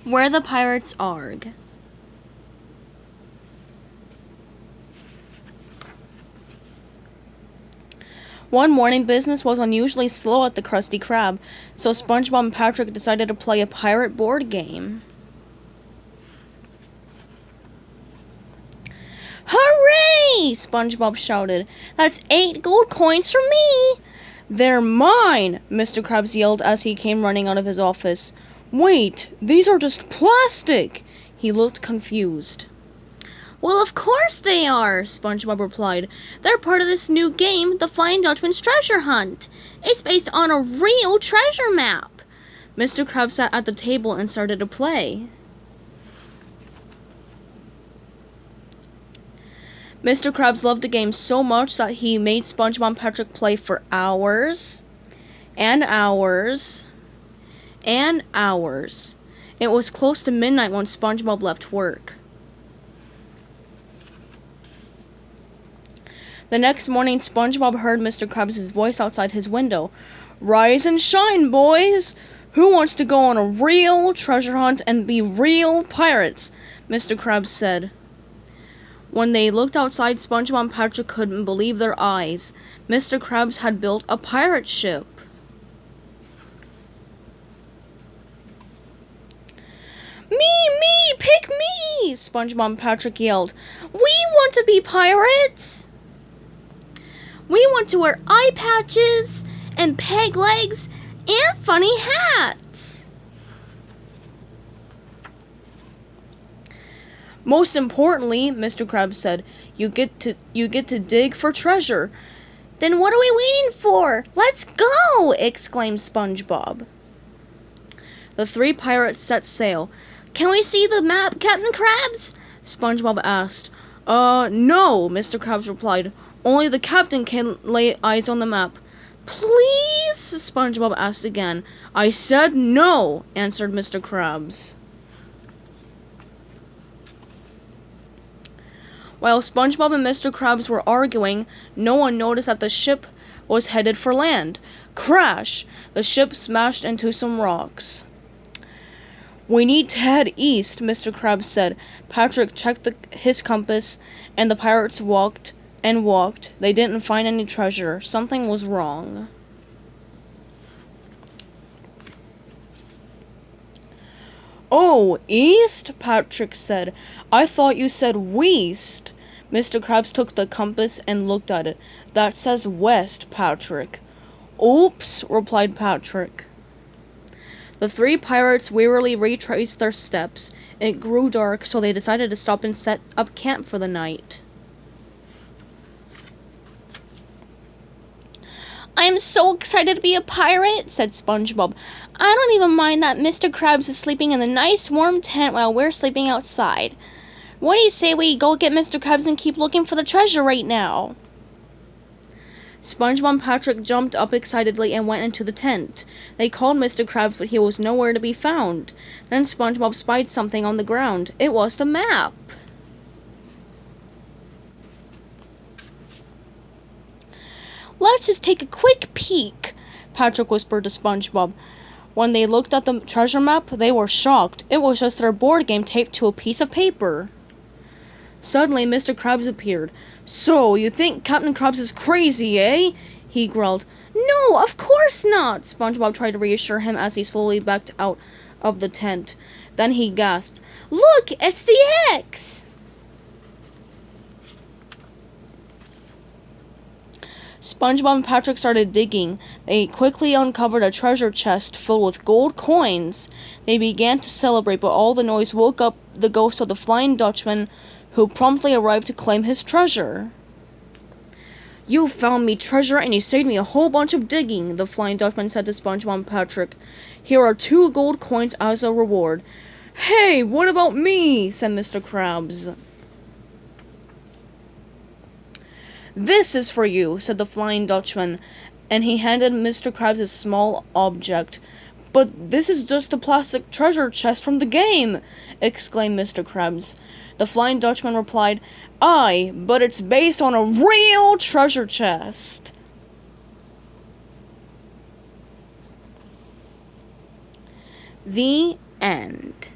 Where the pirates Arrgh. One morning, business was unusually slow at the Krusty Krab, so SpongeBob and Patrick decided to play a pirate board game. Hooray! SpongeBob shouted. That's 8 gold coins for me! They're mine! Mr. Krabs yelled as he came running out of his office. Wait, these are just plastic! He looked confused. Well, of course they are, SpongeBob replied. They're part of this new game, the Flying Dutchman's Treasure Hunt. It's based on a real treasure map. Mr. Krabs sat at the table and started to play. Mr. Krabs loved the game so much that he made SpongeBob and Patrick play for hours and hours and hours. It was close to midnight when SpongeBob left work. The next morning, SpongeBob heard Mr. Krabs' voice outside his window. Rise and shine, boys! Who wants to go on a real treasure hunt and be real pirates? Mr. Krabs said. When they looked outside, SpongeBob and Patrick couldn't believe their eyes. Mr. Krabs had built a pirate ship. Me! Pick me! SpongeBob and Patrick yelled. We want to be pirates! We want to wear eye patches and peg legs and funny hats. Most importantly, Mr. Krabs said, you get to dig for treasure. Then what are we waiting for? Let's go! Exclaimed SpongeBob. The 3 pirates set sail. Can we see the map, Captain Krabs? SpongeBob asked. No, Mr. Krabs replied. Only the captain can lay eyes on the map. Please? SpongeBob asked again. I said no, answered Mr. Krabs. While SpongeBob and Mr. Krabs were arguing, no one noticed that the ship was headed for land. Crash! The ship smashed into some rocks. We need to head east, Mr. Krabs said. Patrick checked his compass, and the pirates walked and walked. They didn't find any treasure. Something was wrong. Oh, east? Patrick said. I thought you said west. Mr. Krabs took the compass and looked at it. That says west, Patrick. Oops, replied Patrick. The 3 pirates wearily retraced their steps. It grew dark, so they decided to stop and set up camp for the night. I'm so excited to be a pirate, said SpongeBob. I don't even mind that Mr. Krabs is sleeping in the nice warm tent while we're sleeping outside. What do you say we go get Mr. Krabs and keep looking for the treasure right now? SpongeBob and Patrick jumped up excitedly and went into the tent. They called Mr. Krabs, but he was nowhere to be found. Then SpongeBob spied something on the ground. It was the map. Let's just take a quick peek, Patrick whispered to SpongeBob. When they looked at the treasure map, they were shocked. It was just their board game taped to a piece of paper. Suddenly, Mr. Krabs appeared. So, you think Captain Krabs is crazy, eh? He growled. No, of course not! SpongeBob tried to reassure him as he slowly backed out of the tent. Then he gasped. Look, it's the X! SpongeBob and Patrick started digging. They quickly uncovered a treasure chest filled with gold coins. They began to celebrate, but all the noise woke up the ghost of the Flying Dutchman, who promptly arrived to claim his treasure. You found me treasure and you saved me a whole bunch of digging, the Flying Dutchman said to SpongeBob and Patrick. Here are 2 gold coins as a reward. Hey, what about me? Said Mr. Krabs. This is for you, said the Flying Dutchman, and he handed Mr. Krabs a small object. But this is just a plastic treasure chest from the game, exclaimed Mr. Krabs. The Flying Dutchman replied, Aye, but it's based on a real treasure chest. The end.